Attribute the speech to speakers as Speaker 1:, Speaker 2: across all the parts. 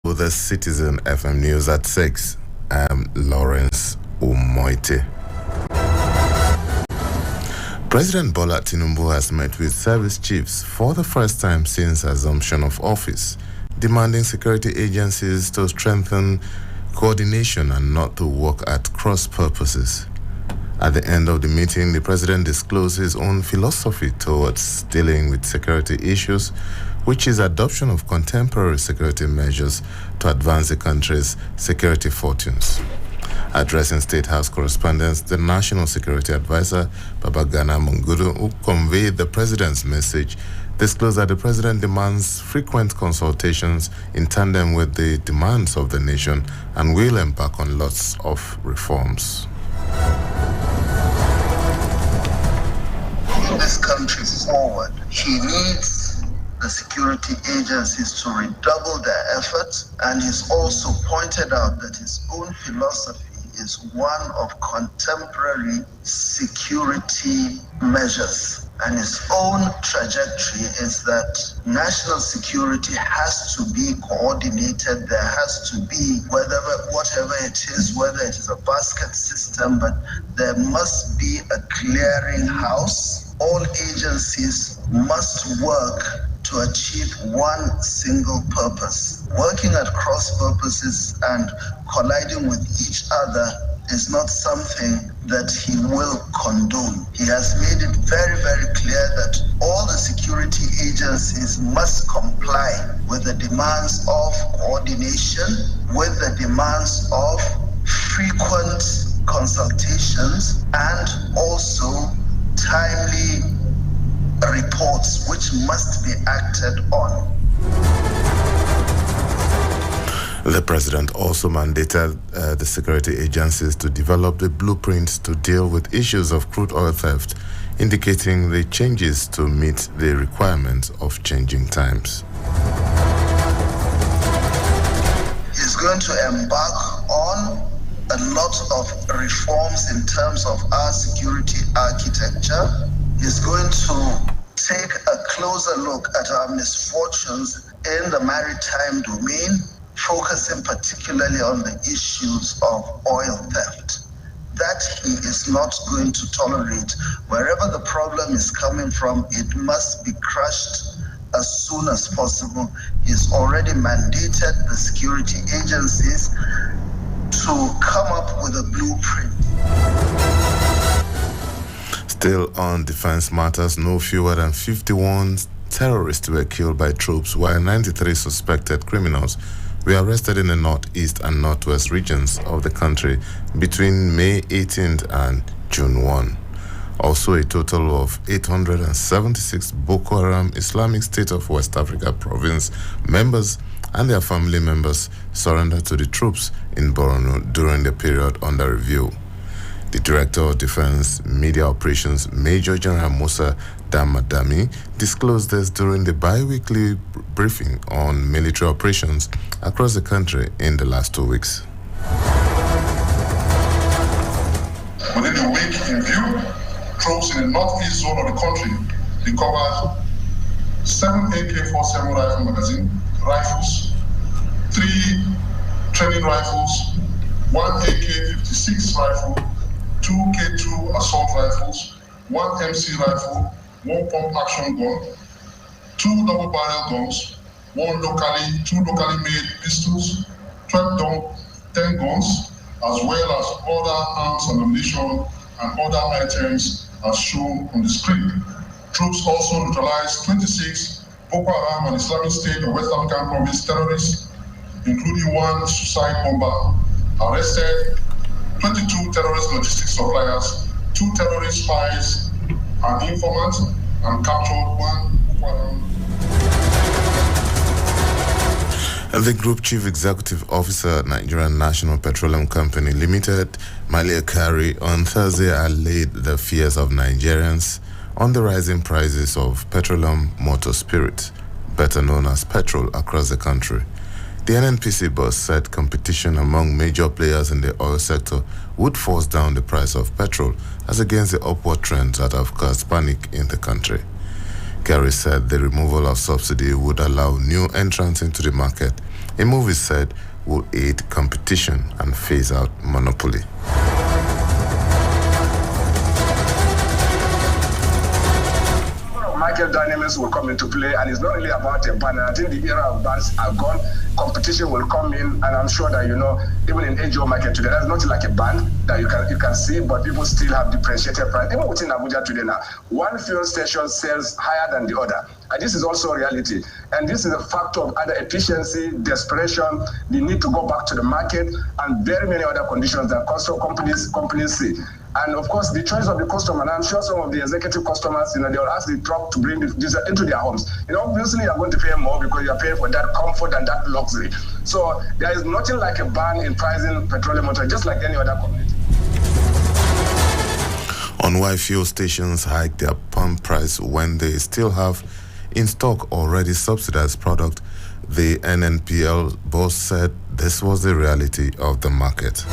Speaker 1: With the Citizen FM News at 6, I'm Lawrence Umoite. President Bola Tinubu has met with service chiefs for the first time since assumption of office, demanding security agencies to strengthen coordination and not to work at cross purposes. At the end of the meeting, the president disclosed his own philosophy towards dealing with security issues, which is adoption of contemporary security measures to advance the country's security fortunes. Addressing State House correspondents, the National Security Advisor, Babagana Mungudu, who conveyed the president's message, disclosed that the president demands frequent consultations in tandem with the demands of the nation and will embark on lots of reforms.
Speaker 2: This country forward, he needs the security agencies to redouble their efforts, and he's also pointed out that his own philosophy is one of contemporary security measures, and his own trajectory is that national security has to be coordinated. There has to be, whatever it is, whether it is a basket system, but there must be a clearing house. All agencies must work to achieve one single purpose. Working at cross purposes and colliding with each other is not something that he will condone. He has made it very, very clear that all the security agencies must comply with the demands of coordination, with the demands of frequent consultations, and also timely reports which must be acted on.
Speaker 1: The president also mandated the security agencies to develop the blueprints to deal with issues of crude oil theft, indicating the changes to meet the requirements of changing times.
Speaker 2: He's going to embark on a lot of reforms in terms of our security architecture. He's going to take a closer look at our misfortunes in the maritime domain, focusing particularly on the issues of oil theft. That he is not going to tolerate. Wherever the problem is coming from, it must be crushed as soon as possible. He's already mandated the security agencies to come up with a blueprint.
Speaker 1: Still on defense matters, no fewer than 51 terrorists were killed by troops, while 93 suspected criminals were arrested in the northeast and northwest regions of the country between May 18th and June 1. Also, a total of 876 Boko Haram Islamic State of West Africa province members and their family members surrendered to the troops in Borno during the period under review. The Director of Defense Media Operations, Major General Musa Damadami, disclosed this during the bi-weekly briefing on military operations across the country in the last 2 weeks.
Speaker 3: Within the week in view, troops in the northeast zone of the country recovered 7 AK-47 rifle magazine, rifles, 3 training rifles, 1 AK-56 rifle, 2 K2 assault rifles, 1 MC rifle, 1 pump action gun, 2 double barrel guns, 2 locally made pistols, 10 guns, as well as other arms and ammunition and other items as shown on the screen. Troops also neutralized 26 Boko Haram and Islamic State of West African Province terrorists, including 1 suicide bomber, arrested 22 terrorist logistics suppliers, 2 terrorist spies, an informant, and captured 1 Boko Haram.
Speaker 1: The Group Chief Executive Officer, Nigerian National Petroleum Company Limited, Malia Kari, on Thursday allayed the fears of Nigerians on the rising prices of petroleum motor spirit, better known as petrol, across the country. The NNPC boss said competition among major players in the oil sector would force down the price of petrol as against the upward trends that have caused panic in the country. Kerry said the removal of subsidy would allow new entrants into the market a move is said will aid competition and phase out monopoly.
Speaker 4: Market dynamics will come into play, and it's not really about a ban. I think the era of bans are gone. Competition will come in, and I'm sure that even in AGO market today, there's nothing like a ban that you can see, but people still have differentiated price. Even within Abuja today now, one fuel station sells higher than the other, and this is also a reality. And this is a factor of either efficiency, desperation, the need to go back to the market, and very many other conditions that companies see. And of course, the choice of the customer, and I'm sure some of the executive customers, they'll ask the truck to bring this into their homes. Obviously, you're going to pay more because you're paying for that comfort and that luxury. So there is nothing like a ban in pricing petroleum motor, just like any other community.
Speaker 1: On why fuel stations hike their pump price when they still have in stock already subsidized product, the NNPL boss said this was the reality of the market.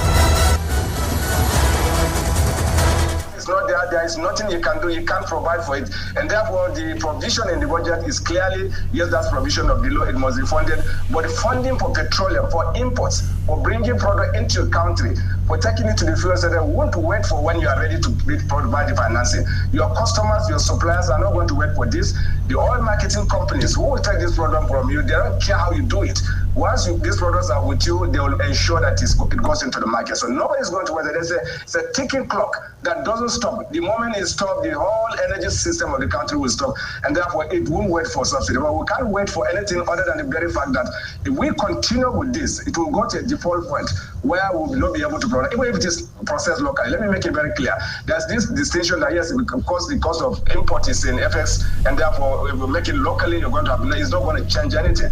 Speaker 4: There is nothing you can do, you can't provide for it. And therefore, the provision in the budget is clearly, yes, that's provision of the law, it must be funded. But the funding for petroleum, for imports, for bringing product into your country, for taking it to the fuel center, won't wait for when you are ready to provide the financing. Your customers, your suppliers are not going to wait for this. The oil marketing companies who will take this product from you, they don't care how you do it. Once these products are with you, they will ensure that it goes into the market. So nobody's going to wait. It's a ticking clock that doesn't stop. The moment it stops, the whole energy system of the country will stop. And therefore, it won't wait for subsidy. But we can't wait for anything other than the very fact that if we continue with this, it will go to a default point where we will not be able to produce, even if it is processed locally. Let me make it very clear. There's this distinction that, yes, because the cost of import is in FX, and therefore, if we make it locally, it's not going to change anything.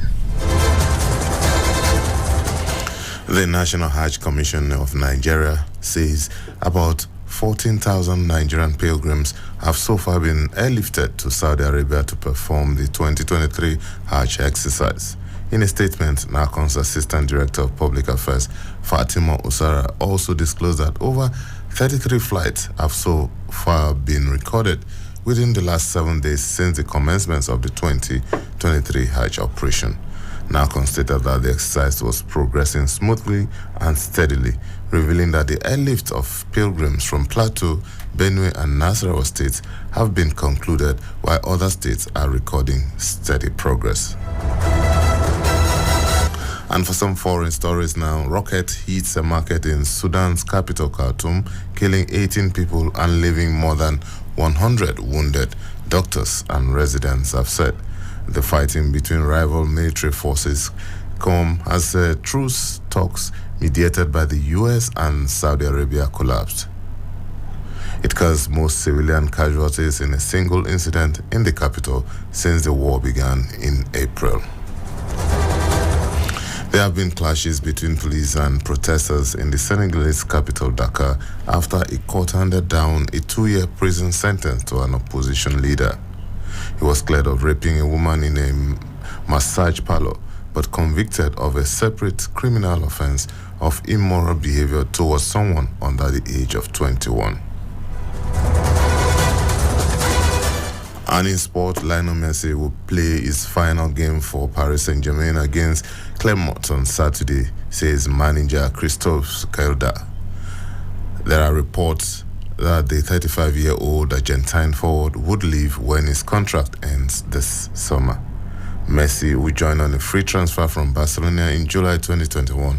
Speaker 1: The National Hajj Commission of Nigeria says about 14,000 Nigerian pilgrims have so far been airlifted to Saudi Arabia to perform the 2023 Hajj exercise. In a statement, NACON's Assistant Director of Public Affairs, Fatima Usara, also disclosed that over 33 flights have so far been recorded within the last 7 days since the commencement of the 2023 Hajj operation. NACON stated that the exercise was progressing smoothly and steadily, revealing that the airlift of pilgrims from Plateau, Benue, and Nasarawa states have been concluded, while other states are recording steady progress. And for some foreign stories now, rocket hits a market in Sudan's capital, Khartoum, killing 18 people and leaving more than 100 wounded, doctors and residents have said. The fighting between rival military forces come as truce talks mediated by the US and Saudi Arabia collapsed. It caused most civilian casualties in a single incident in the capital since the war began in April. There have been clashes between police and protesters in the Senegalese capital, Dakar, after a court handed down a 2-year prison sentence to an opposition leader. He was cleared of raping a woman in a massage parlor, but convicted of a separate criminal offense of immoral behavior towards someone under the age of 21. And in sport, Lionel Messi will play his final game for Paris Saint-Germain against Clermont on Saturday, says manager Christophe Cailda. There are reports that the 35-year-old Argentine forward would leave when his contract ends this summer. Messi will join on a free transfer from Barcelona in July 2021